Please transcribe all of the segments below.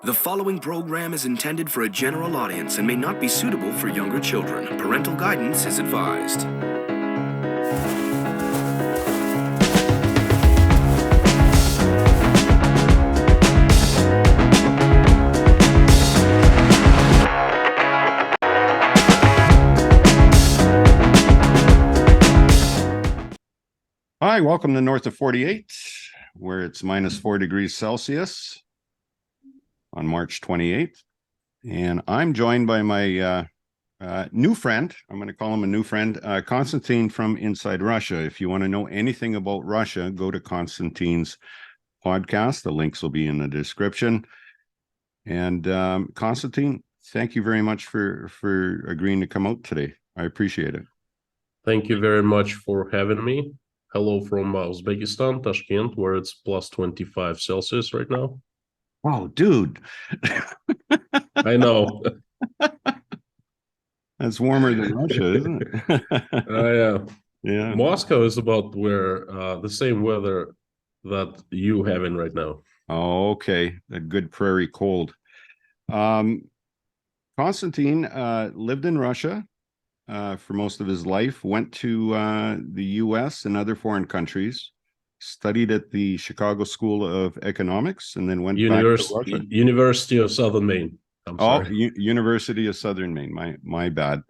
The following program is intended for a general audience and may not be suitable for younger children. Parental guidance is advised. Hi, welcome to North of 48, where it's minus 4 degrees Celsius on March 28th. And I'm joined by my new friend. I'm going to call him a new friend, Konstantin from Inside Russia. If you want to know anything about Russia, go to Konstantin's podcast. The links will be in the description. And Konstantin, thank you very much for agreeing to come out today. I appreciate it. Thank you very much for having me. Hello from Uzbekistan, Tashkent, where it's plus 25 Celsius right now. Oh, dude. I know. That's warmer than Russia, isn't it? Yeah. Yeah. Moscow is about where the same weather that you having right now. Oh, okay. A good prairie cold. Konstantin lived in Russia for most of his life, went to the US and other foreign countries, studied at the Chicago School of Economics, and then went back to Russia. University of Southern Maine. University of Southern Maine. My bad.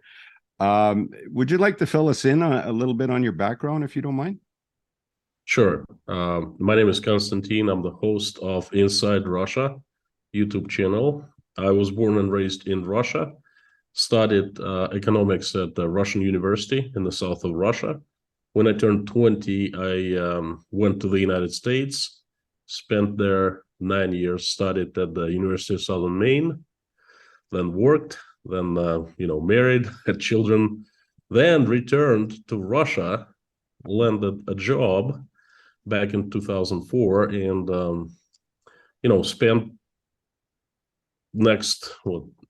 Would you like to fill us in a little bit on your background, if you don't mind? Sure. My name is Konstantin. I'm the host of Inside Russia YouTube channel. I was born and raised in Russia. Studied economics at the Russian University in the south of Russia. When I turned 20, I went to the United States, spent there 9 years, studied at the University of Southern Maine, then worked, then married, had children, then returned to Russia, landed a job back in 2004, and spent next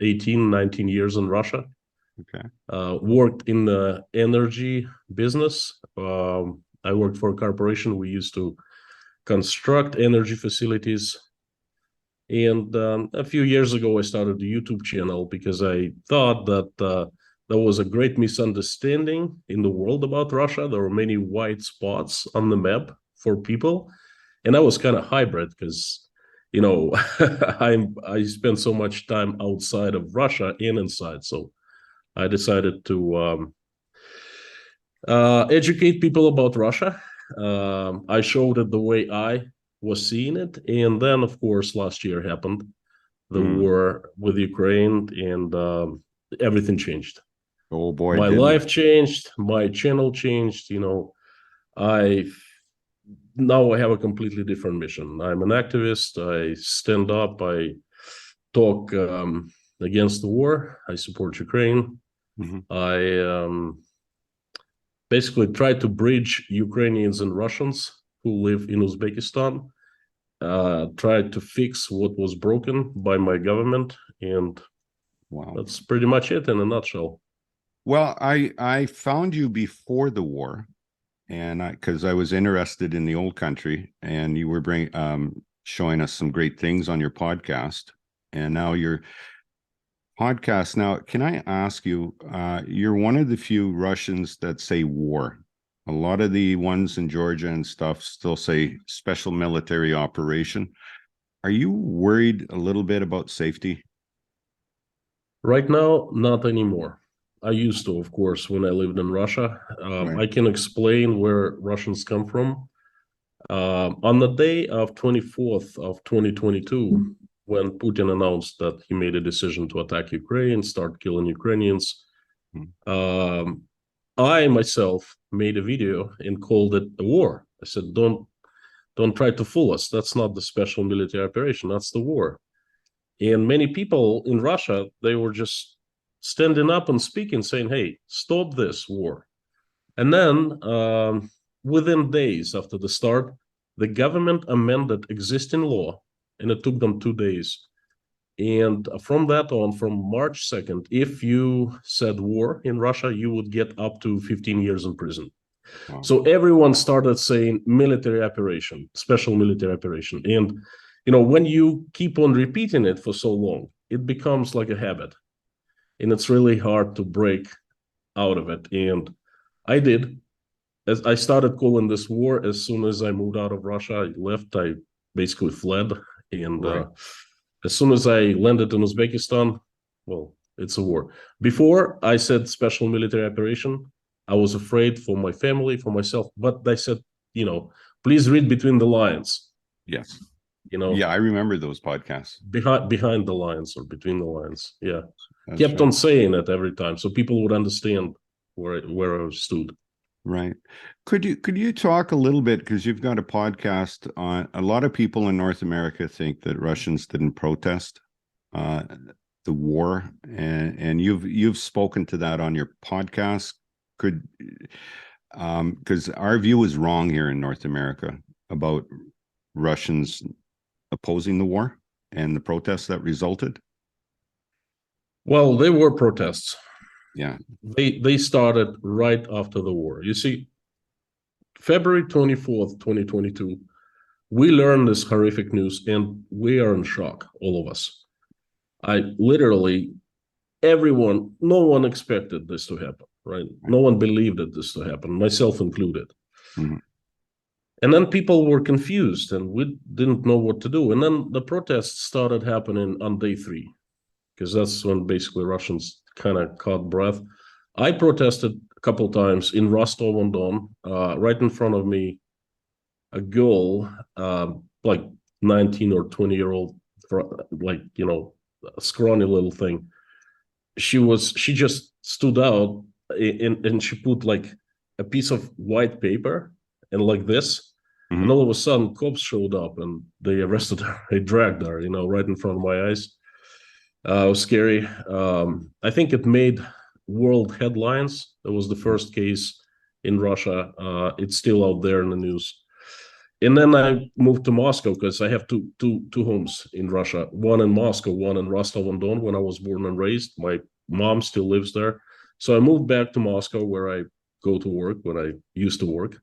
18 19 years in Russia. Okay. Worked in the energy business. I worked for a corporation. We used to construct energy facilities, and a few years ago I started a YouTube channel because I thought that there was a great misunderstanding in the world about Russia. There were many white spots on the map for people, and I was kind of hybrid because I spent so much time outside of Russia and inside. So I decided to educate people about Russia. I showed it the way I was seeing it. And then, of course, last year happened, the war with Ukraine, and everything changed. Oh, boy. My life changed. My channel changed. Now I have a completely different mission. I'm an activist. I stand up. I talk against the war. I support Ukraine. Mm-hmm. I basically try to bridge Ukrainians and Russians who live in Uzbekistan, try to fix what was broken by my government. And that's pretty much it in a nutshell. Well, I found you before the war. And because I was interested in the old country, and you were showing us some great things on your podcast, and now your podcast. Now, can I ask you? You're one of the few Russians that say war. A lot of the ones in Georgia and stuff still say special military operation. Are you worried a little bit about safety? Right now, not anymore. I used to, of course, when I lived in Russia. Right. I can explain where Russians come from. On the day of 24th of 2022, when Putin announced that he made a decision to attack Ukraine, start killing Ukrainians, I myself made a video and called it a war. I said, don't try to fool us. That's not the special military operation. That's the war. And many people in Russia, they were just standing up and speaking, saying, hey, stop this war. And then within days after the start, the government amended existing law, and it took them 2 days. And from that on, from March 2nd, if you said war in Russia, you would get up to 15 years in prison. Wow. So everyone started saying military operation, special military operation. And when you keep on repeating it for so long, it becomes like a habit, and it's really hard to break out of it. And I did. As I started calling this war as soon as I moved out of Russia, I left. I basically fled, and as soon as I landed in Uzbekistan, well, it's a war. Before I said special military operation, I was afraid for my family, for myself. But I said, please read between the lines. Yes. Yeah, I remember those podcasts. Behind the lines or between the lines. Yeah, That's kept right. on saying it every time so people would understand where I stood. Right. Could you talk a little bit, because you've got a podcast on, a lot of people in North America think that Russians didn't protest the war, and you've spoken to that on your podcast. Because our view is wrong here in North America about Russians opposing the war and the protests that resulted. Well, there were protests. Yeah. They started right after the war. You see, February 24th, 2022, we learned this horrific news, and we are in shock, all of us. No one expected this to happen, right? No one believed that this to happen, myself included. Mm-hmm. And then people were confused, and we didn't know what to do. And then the protests started happening on day 3, because that's when basically Russians kind of caught breath. I protested a couple of times in Rostov-on-Don. Right in front of me, a girl, like 19 or 20-year-old, like, a scrawny little thing. She just stood out, and she put like a piece of white paper and like this. Mm-hmm. And all of a sudden, cops showed up and they arrested her. They dragged her, right in front of my eyes. It was scary. I think it made world headlines. It was the first case in Russia. It's still out there in the news. And then I moved to Moscow because I have two homes in Russia. One in Moscow, one in Rostov-on-Don, when I was born and raised. My mom still lives there. So I moved back to Moscow, where I go to work, when I used to work.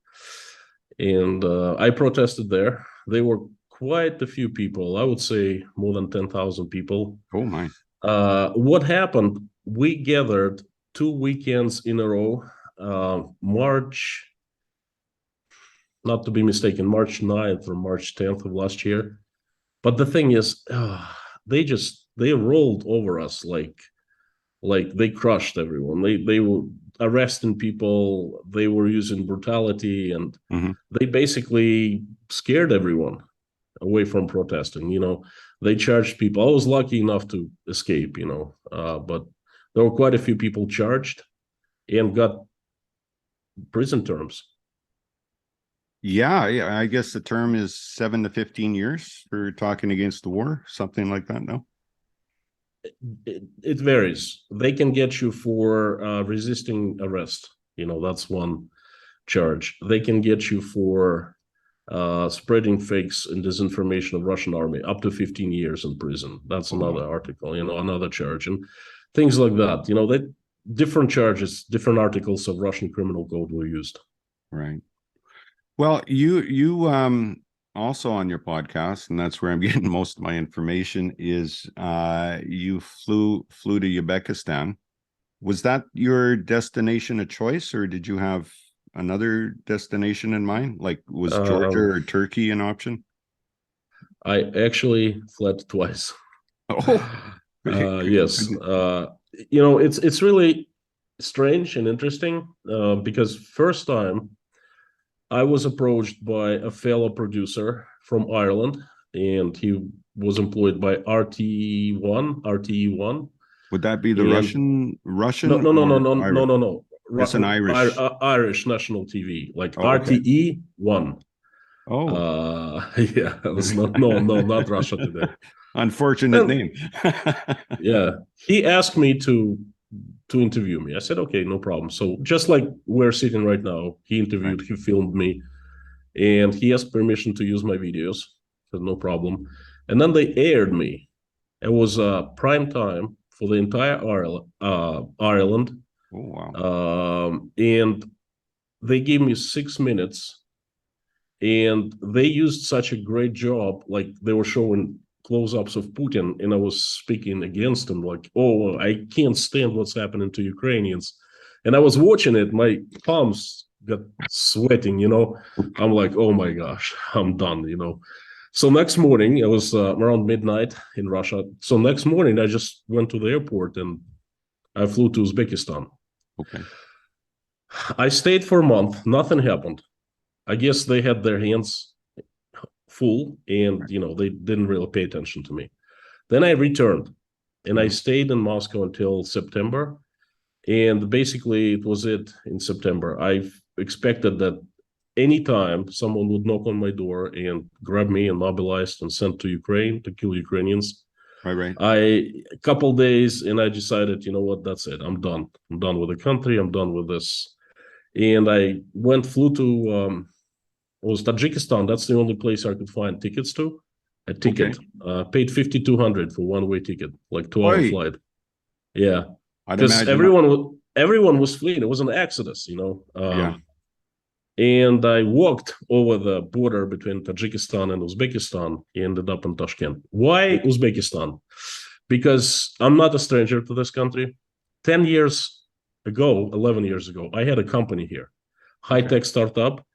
And I protested there. There were quite a few people. I would say more than 10,000 people. Oh, my. What happened, we gathered 2 weekends in a row, March, not to be mistaken, March 9th or March 10th of last year. But the thing is, they rolled over us like they crushed everyone. They were arresting people. They were using brutality, and they basically scared everyone away from protesting. They charged people. I was lucky enough to escape, but there were quite a few people charged and got prison terms. Yeah, I guess the term is 7 to 15 years for talking against the war, something like that. No, it varies. They can get you for resisting arrest. That's one charge. They can get you for spreading fakes and disinformation of Russian army, up to 15 years in prison. That's another article, another charge, and things like that. That different charges, different articles of Russian criminal code were used. Right. Well, you also on your podcast, and that's where I'm getting most of my information, is you flew to Uzbekistan. Was that your destination of choice, or did you have another destination in mind? Like, was Georgia or Turkey an option? I actually fled twice. Oh, yes. It's really strange and interesting because first time I was approached by a fellow producer from Ireland, and he was employed by RTE1. Would that be the Russian? No. It's an Irish. Irish national TV, like okay. RTE1. Oh, yeah, it was not Russia Today. Unfortunate name. Yeah, he asked me to interview me. I said, okay, no problem. So just like we're sitting right now, he interviewed, he filmed me, and he asked permission to use my videos. So no problem. And then they aired me. It was prime time for the entire Ireland. Oh, wow. And they gave me 6 minutes and they used such a great job. Like they were showing close-ups of Putin, and I was speaking against him, like, oh, I can't stand what's happening to Ukrainians. And I was watching it, my palms got sweating, I'm like, oh my gosh, I'm done. So next morning, it was around midnight in Russia. So next morning, I just went to the airport and I flew to Uzbekistan. Okay. I stayed for a month. Nothing happened. I guess they had their hands full and, they didn't really pay attention to me. Then I returned and I stayed in Moscow until September. And basically it was it in September. I expected that anytime someone would knock on my door and grab me and mobilized and sent to Ukraine to kill Ukrainians. Right. A couple days and I decided, you know what, that's it. I'm done. I'm done with the country. I'm done with this. And I flew to was Tajikistan. That's the only place I could find tickets to. A ticket. Okay. Paid 5,200 for one-way ticket, like 2-hour flight. Yeah. Because everyone was fleeing. It was an exodus, Yeah. And I walked over the border between Tajikistan and Uzbekistan and ended up in Tashkent. Why Uzbekistan? Because I'm not a stranger to this country. 11 years ago, I had a company here, high-tech startup.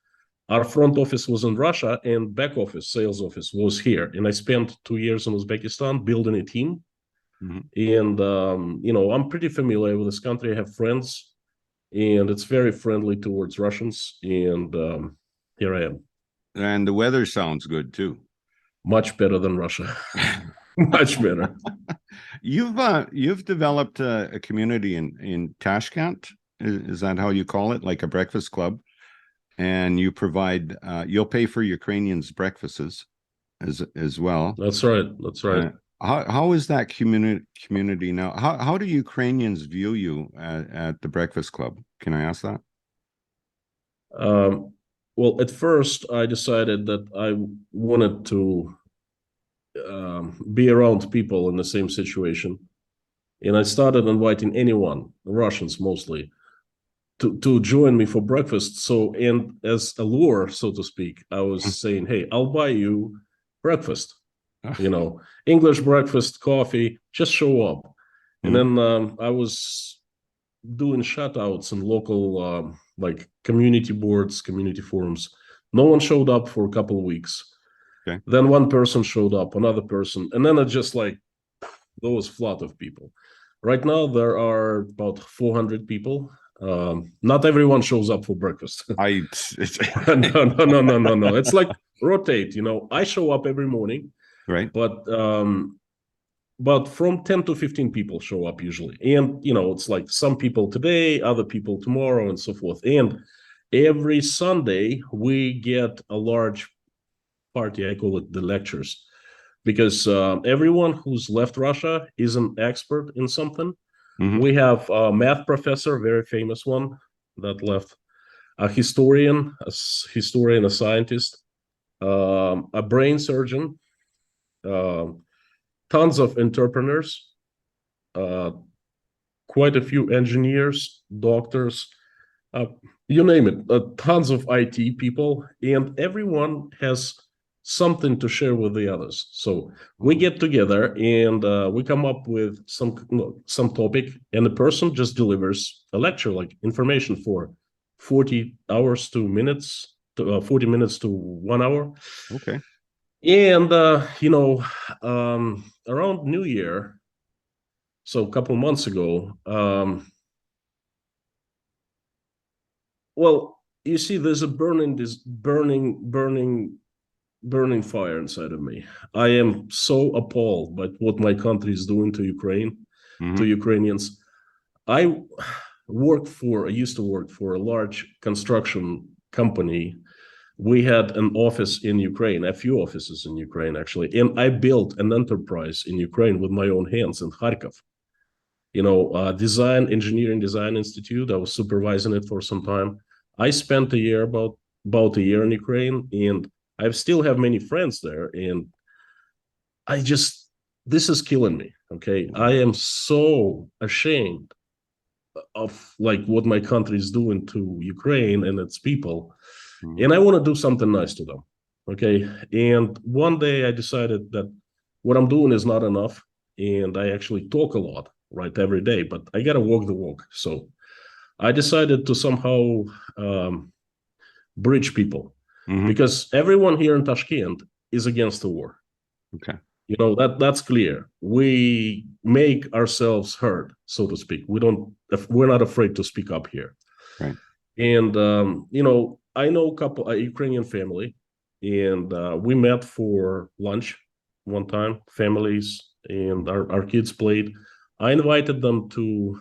Our front office was in Russia and back office, sales office was here. And I spent 2 years in Uzbekistan building a team. And, I'm pretty familiar with this country. I have friends and it's very friendly towards Russians. And here I am. And the weather sounds good too. Much better than Russia. Much better. You've developed a community in Tashkent. Is that how you call it? Like a breakfast club? And you provide, you'll pay for Ukrainians' breakfasts as well. That's right. That's right. How is that community now? How do Ukrainians view you at the breakfast club? Can I ask that? Well, at first I decided that I wanted to be around people in the same situation. And I started inviting anyone, Russians mostly, to join me for breakfast. So, and as a lure, so to speak, I was saying, hey, I'll buy you breakfast. English breakfast, coffee, just show up. And then I was doing shout-outs in local like community boards, community forums. No one showed up for a couple of weeks. Okay. Then one person showed up, another person, and then it just like there was flood of people. Right now there are about 400 people. Not everyone shows up for breakfast. No. It's like rotate. I show up every morning. Right. But from 10 to 15 people show up usually. And, it's like some people today, other people tomorrow, and so forth. And every Sunday, we get a large party. I call it the lectures. Because everyone who's left Russia is an expert in something. We have a math professor, very famous one, that left. A historian, a scientist, a brain surgeon, tons of entrepreneurs, quite a few engineers, doctors, you name it, tons of IT people, and everyone has something to share with the others. So we get together and we come up with some topic, and the person just delivers a lecture, like information for 40 hours to minutes, to 40 minutes to 1 hour. Okay. And, around New Year, so a couple months ago, well, you see, there's a burning fire inside of me. I am so appalled by what my country is doing to Ukraine, to Ukrainians. I used to work for a large construction company. We had an office in Ukraine, a few offices in Ukraine, actually. And I built an enterprise in Ukraine with my own hands in Kharkov. Engineering Design Institute. I was supervising it for some time. I spent about a year in Ukraine, and I still have many friends there. And this is killing me. Okay. I am so ashamed of like what my country is doing to Ukraine and its people. and I want to do something nice to them. Okay. And one day I decided that what I'm doing is not enough. And I actually talk a lot, right, every day, but I got to walk the walk. So I decided to somehow bridge people, because everyone here in Tashkent is against the war. Okay. You know, that's clear. We make ourselves heard, so to speak. We're not afraid to speak up here. Right. And you know, I know a Ukrainian family, and we met for lunch one time, families, and our kids played. I invited them to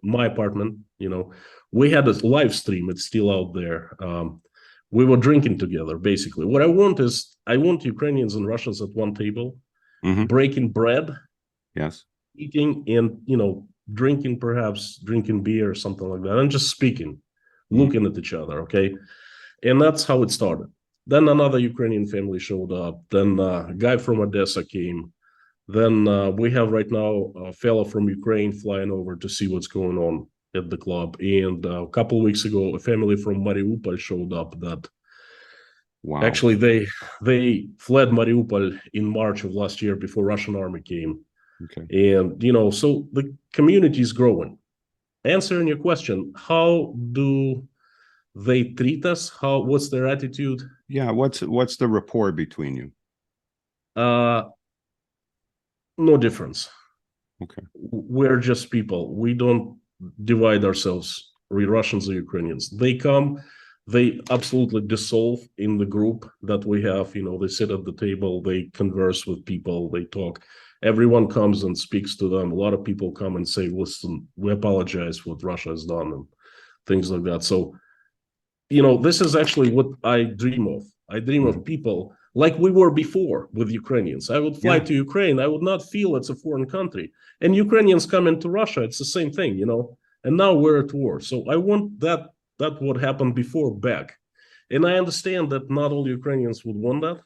my apartment. You know, we had a live stream, it's still out there. We were drinking together, basically. What I want Ukrainians and Russians at one table, breaking bread, Yes, eating, and, you know, drinking beer or something like that, and just speaking, looking at each other. Okay. And that's how it started. Then another Ukrainian family showed up. Then a guy from Odessa came. Then we have right now a fellow from Ukraine flying over to see what's going on at the club. And a couple of weeks ago, a family from Mariupol showed up that wow. actually they fled Mariupol in March of last year before Russian army came. Okay. And, you know, so the community is growing. Answering your question, how do they treat us? What's their attitude? Yeah, what's the rapport between you? No difference. Okay. We're just people. We don't divide ourselves, we Russians or Ukrainians. They come, they absolutely dissolve in the group that we have. You know, they sit at the table, they converse with people, they talk. Everyone comes and speaks to them. A lot of people come and say, listen, we apologize for what Russia has done and things like that. So, you know, this is actually what I dream of. I dream of people like we were before with Ukrainians. I would fly to Ukraine. I would not feel it's a foreign country. And Ukrainians come into Russia. It's the same thing, you know. And now we're at war. So I want that what happened before back. And I understand that not all Ukrainians would want that.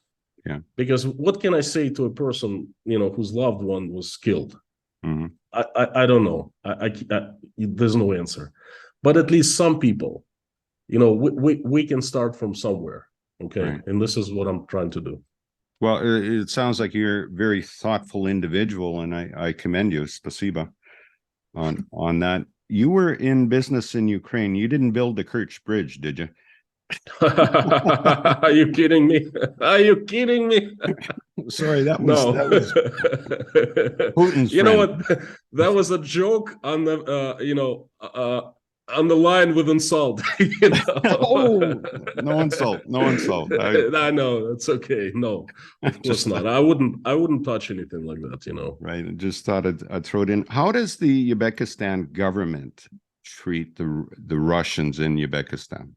Yeah. Because what can I say to a person, you know, whose loved one was killed? I don't know. There's no answer. But at least some people, you know, we can start from somewhere. Okay. Right. And this is what I'm trying to do. Well, it sounds like you're a very thoughtful individual, and I commend you, spasiba, on that. You were in business in Ukraine. You didn't build the Kerch Bridge, did you? Are you kidding me? Are you kidding me? Sorry, that was Putin's you friend. know what? That was a joke on the you know, on the line with insult. You know? Oh, no insult, no insult. I know, it's okay. No, of course not. I wouldn't touch anything like that, you know. Right. I just thought I'd throw it in. How does the Uzbekistan government treat the Russians in Uzbekistan?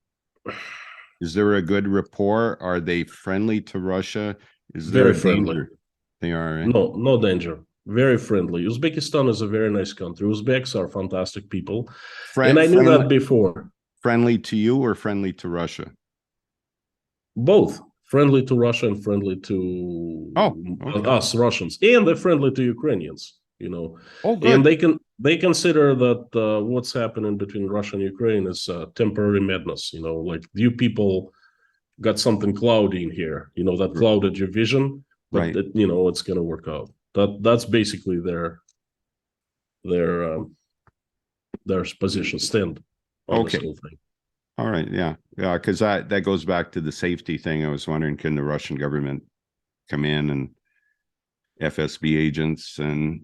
Is there a good rapport? Are they friendly to Russia? Is there very a friendly? Danger? They are, right? No danger. Very friendly. Uzbekistan is a very nice country. Uzbeks are fantastic people. And I knew that before. Friendly to you or friendly to Russia? Both. Friendly to Russia and friendly to us Russians. And they're friendly to Ukrainians, you know. Oh, good. And they consider that what's happening between Russia and Ukraine is temporary madness, you know, like you people got something cloudy in here, you know, that clouded your vision, but right. you know, it's going to work out. That's basically their position stand on this whole thing. All right, yeah, because that goes back to the safety thing. I was wondering, can the Russian government come in and FSB agents and,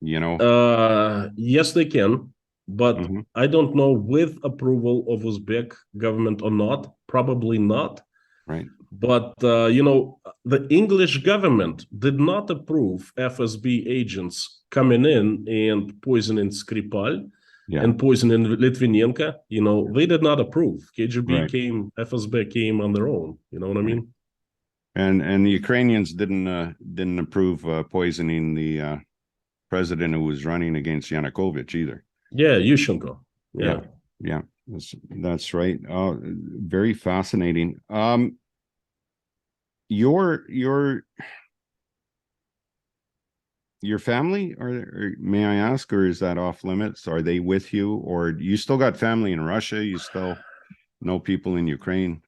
you know? Yes, they can, but I don't know with approval of Uzbek government or not. Probably not. Right. But, you know, the English government did not approve FSB agents coming in and poisoning Skripal and poisoning Litvinenko. You know, they did not approve. KGB came, FSB came on their own. You know what I mean? And the Ukrainians didn't approve poisoning the president who was running against Yanukovych either. Yeah, Yushchenko. Yeah, that's right. Very fascinating. Your family, or may I ask, or is that off limits? Are they with you, or you still got family in Russia? You still know people in Ukraine?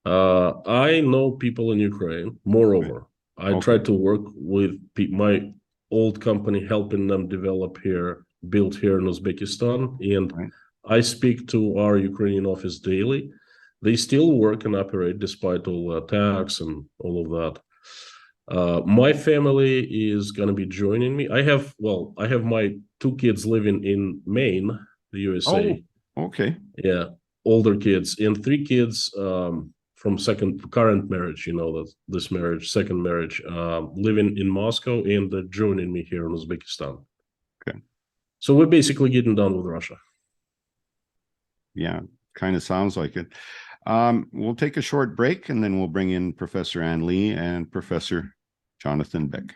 I know people in Ukraine. Moreover, I try to work with my old company, helping them develop here, build here in Uzbekistan. And Right. I speak to our Ukrainian office daily. They still work and operate despite all the attacks and all of that. My family is going to be joining me. I have my 2 kids living in Maine, the USA. Oh, okay. Yeah, older kids, and 3 kids from current marriage, this marriage, second marriage, living in Moscow and joining me here in Uzbekistan. Okay. So we're basically getting done with Russia. Yeah, kind of sounds like it. We'll take a short break and then we'll bring in Professor Ann Lee and Professor Jonathan Bick.